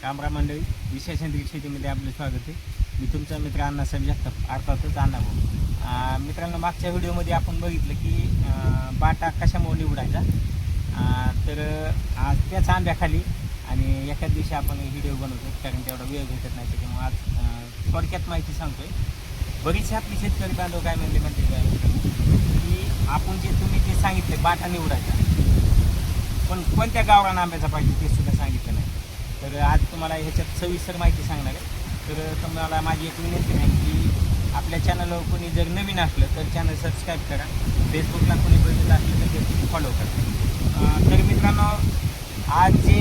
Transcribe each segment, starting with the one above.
कामरा मंडळी विशेष सेंद्रिय शेतीमध्ये आपले स्वागत आहे. मी तुमचा मित्र अण्णासाहेब जगताप अर्थातच अण्णाभाऊ. मित्रांनो, मागच्या व्हिडिओमध्ये आपण बघितलं की बाटा कशामुळे निवडायचा. तर आज त्याच आंब्याखाली आणि एकाच दिवशी आपण व्हिडिओ बनवतो, कारण तेवढा वेळ भेटत नाही. त्याच्यामुळे आज थोडक्यात माहिती सांगतोय. बरीचसे आपले शेतकरी बांधव काय म्हणते की आपण जे तुम्ही जे सांगितले बाटा निवडायचा, पण कोणत्या गावरान आंब्याचा पाहिजे ते सुद्धा सांगितलं नाही. तर आज तुम्हाला ह्याच्यात सविस्तर माहिती सांगणार आहे. तर तुम्हाला माझी एक विनंती आहे की आपल्या चॅनलवर कोणी जर नवीन असलं तर चॅनल सबस्क्राईब करा. फेसबुकला कोणी बघितलं असलं तर ते फॉलो करा. तर मित्रांनो, आज जे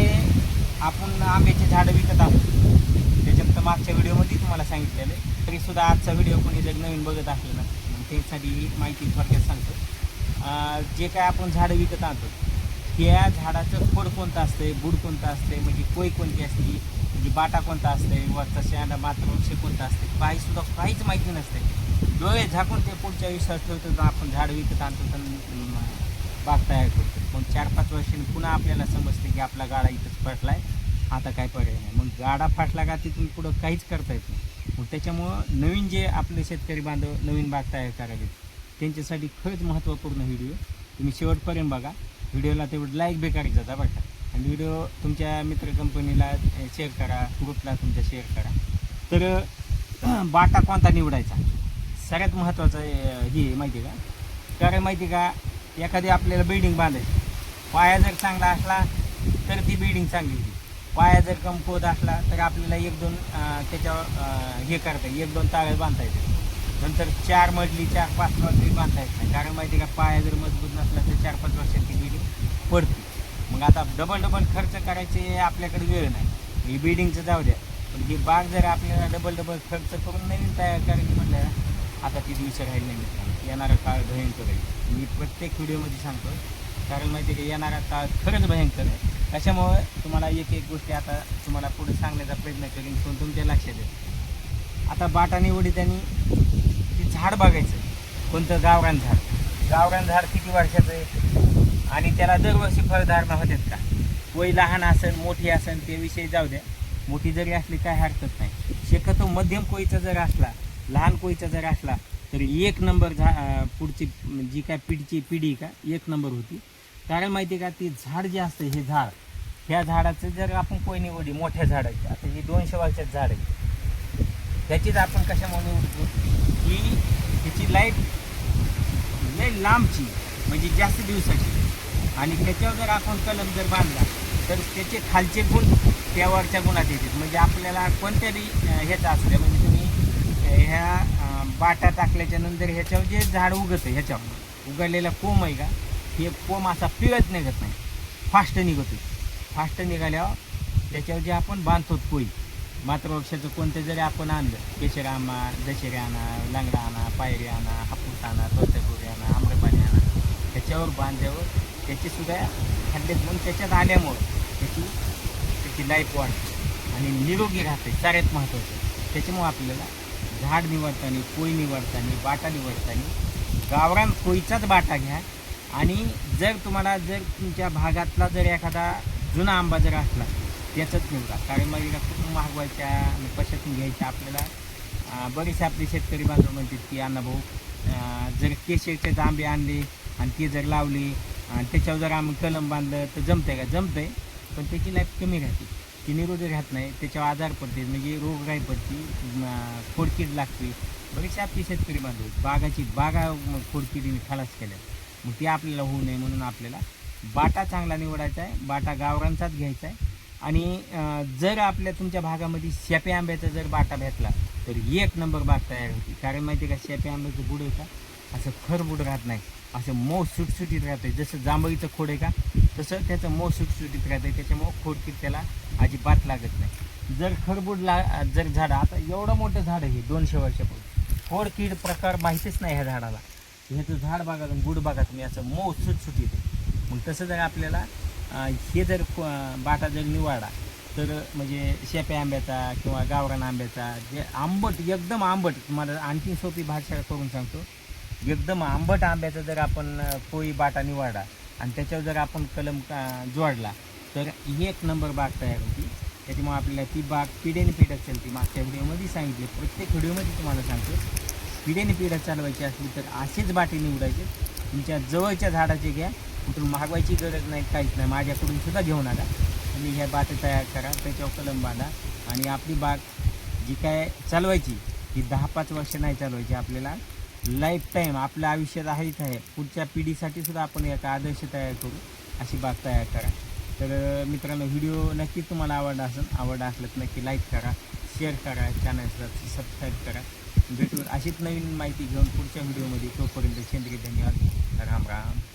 आपण आंब्याचे झाडं विकत आहोत त्याच्यात मागच्या व्हिडिओमध्ये तुम्हाला सांगितलेलं आहे. तरीसुद्धा आजचा व्हिडिओ कोणी जर नवीन बघत असलं ना, त्यासाठी माहिती थोडक्यात सांगतो. जे काय आपण झाडं विकत आणतो त्या झाडाचं खोड कोणतं असतंय, बुड कोणतं असतंय, म्हणजे कोय कोणती असते, म्हणजे बाटा कोणता असतंय, वरचा शेंडा मातृवृक्ष कोणता असते, काहीच माहिती नसते. डोळे झाकून ते पुढच्या विश्वास ठेवतो तर आपण झाडं विकत आणतो तर बाग तयार करतो. मग 4-5 वर्षांनी पुन्हा आपल्याला समजते की आपला गाडा इथंच फाटलाय, आता काय पर्याय नाही. मग गाडा फाटला का तिथून पुढं काहीच करता येत नाही. मग त्याच्यामुळं नवीन जे आपले शेतकरी बांधव नवीन बाग तयार करावे त्यांच्यासाठी खरंच महत्त्वपूर्ण व्हिडिओ तुम्ही शेवटपर्यंत बघा. व्हिडिओला तेवढं लाईक बी करायचं जाता बघा, आणि व्हिडिओ तुमच्या मित्र कंपनीला शेअर करा, ग्रुपला तुमच्या शेअर करा. तर बाटा कोणता निवडायचा सगळ्यात महत्त्वाचं हे माहिती आहे का? कारण माहिती का, एखादी आपल्याला बिल्डिंग बांधायची, पाया जर चांगला असला तर ती बिल्डिंग चांगली होती. पाया जर कमकुवत असला तर आपल्याला 1-2 त्याच्यावर हे करता येईल, 1-2 ताळे बांधता येते. नंतर 4 मजली 4-5 मजली बांधता येत नाही. कारण माहिती आहे का, पाया जर मजबूत नसला तर 4-5 वर्षात ती बिल्डिंग पडते. मग आता डबल खर्च करायचे आपल्याकडे वेळ नाही. ही बिल्डिंगचं जाऊ द्या, पण ही बाग जर आपल्याला डबल खर्च करून नवीन तयार करायची म्हटलं आता ती दिवस राहील नाही मित्रांनो. येणारा काळ भयंकर आहे. मी प्रत्येक व्हिडिओमध्ये सांगतो, कारण माहिती आहे का, येणारा काळ खरंच भयंकर आहे. त्याच्यामुळे तुम्हाला एक गोष्टी आता तुम्हाला पुढे सांगण्याचा प्रयत्न करेन, पण तुमच्या लक्षात येईल. आता बाटा निवडी त्यांनी ते झाड बघायचं, कोणतं गावरान झाड किती वर्षाचं आहे आणि त्याला दरवर्षी फळधारणा होतात का. वय लहान असेल मोठी असेल ते विषय जाऊ द्या, मोठी जरी असली काय हरकत नाही. शक्यतो मध्यम कोयीचा जर असला, लहान कोयीचा जर असला तर 1 नंबर पुढची जी काय पिढी का 1 नंबर होती. कारण माहिती आहे का, ती झाड जे असतं हे झाड, ह्या झाडाचं जर आपण कोय निवडली मोठ्या झाडाची, आता ही 200 वर्षाचं झाड आहे, त्याचीच आपण कशामुळे निवडतो की त्याची लाईफ लई लांबची, म्हणजे जास्त दिवसाची, आणि त्याच्यावर जर आपण कलम जर बांधला तर त्याचे खालचे गुण त्या वरच्या गुणात येतात. म्हणजे आपल्याला कोणत्या बी ह्याचं असू द्या, म्हणजे तुम्ही ह्या बाटा टाकल्याच्या नंतर ह्याच्यावर जे झाड उगतं, ह्याच्यावर उगवलेला कोंब आहे का, हे कोंब असा पिळत निघत नाही, फास्ट निघतो. फास्ट निघाल्यावर त्याच्यावर जे आपण बांधतो कोई मातृवृक्षाचं कोणतं जरी आपण आणलं, केशर आंबा, दशेरी आणा, लंगडा आणा, पायरी आणा, हापूस आणा, तोतापुरी आणा, आम्रपाली आणा, त्याच्यावर बांधल्यावर त्याचीसुद्धा खड्डेत म्हणून त्याच्यात आल्यामुळं त्याची लाईफ वाढते आणि निरोगी राहते. सगळ्यात महत्त्वाचं त्याच्यामुळं आपल्याला झाड निवडताना, कोई निवडताना, बाटा निवडताना गावरान कोईचाच बाटा घ्या. आणि जर तुम्हाला जर तुमच्या भागातला जर एखादा जुना आंबा जर असला त्याचंच निवडा. कारण मग खूप महागवायच्या आणि कशातून घ्यायच्या आपल्याला. बरेचसे आपले शेतकरी बांधव म्हणतात की अण्णाभाऊ, जर केशरचे आंबे आणले आणि ते जर लावले आणि त्याच्यावर जर आम्ही कलम बांधलं तर जमतंय का? जमतंय, पण त्याची लाईफ कमी राहते, ती निरोगी राहत नाही, त्याच्यावर आजार पडते, म्हणजे रोगराई पडते, खोडकीड लागते. बरेचसे आपले शेतकरी बांधव बागा खोडकिडीने खलास केल्या. मग ती आपल्याला होऊ नये म्हणून आपल्याला बाटा चांगला निवडायचा आहे, बाटा गावरांचाच घ्यायचा आहे. आणि जर आपल्या तुमच्या भागामध्ये शेपे आंब्याचा जर बाटा भेटला तर 1 नंबर बाग तयार होती. कारण माहिती आहे का, शेपे आंब्याचं बुड आहे का असं खरबुड राहत नाही, असं मऊ सुटसुटीत राहतं. जसं जांभळीचं खोड आहे का तसं त्याचं मऊ सुटसुटीत राहतं. त्याच्यामुळं खोडकीड त्याला अजिबात लागत नाही. जर जर झाडं, आता एवढं मोठं झाड आहे 200 वर्षापूर्वी, खोडकीड प्रकार माहितीच नाही ह्या झाडाला. ह्याचं झाड बघा, बुड बघा तुम्ही, असं मऊ सुटसुटीत आहे. मग तसं जर आपल्याला हे जर बाटा जर निवडला तर म्हणजे शेप्या आंब्याचा किंवा गावरान आंब्याचा, जे आंबट, एकदम आंबट, तुम्हाला आणखी सोपी भाषा करून सांगतो, एकदम आंबट आंब्याचा जर आपण कोई बाटा निवडला आणि त्याच्यावर जर आपण कलम जोडला तर 1 नंबर बाग तयार होती. त्याच्यामुळे आपल्याला ती बाग पिढ्याने पिढ्यात चालते. मागच्या व्हिडिओमध्ये सांगितले, प्रत्येक व्हिडिओमध्ये तुम्हाला सांगतो, पिढ्याने पिढ्यात चालवायची असली तर असेच बाटे निवडायचे. तुमच्या जवळच्या झाडाचे घ्या, कुठून मागवायची गरज नाही, काहीच नाही. माझ्याकडून सुद्धा घेऊन आला. तुम्ही ह्या बाटे तयार करा, त्याच्यावर कलम बांधा आणि आपली बाग जी काय चालवायची ही 10-5 वर्ष नाही चालवायची. आपल्याला लाईफ टाईम आपल्या आयुष्यात आहेच आहे, पुढच्या पिढीसाठी सुद्धा आपण एक आदर्श तयार करू, अशी बाग तयार करा. तर मित्रांनो, व्हिडिओ नक्कीच तुम्हाला आवडला असेल. आवडला असलं तर नक्की लाईक करा, शेअर करा, चॅनलला सबस्क्राईब करा. भेटून अशीच नवीन माहिती घेऊन पुढच्या व्हिडिओमध्ये. तोपर्यंत सेंद्रिय धन्यवाद. राम राम.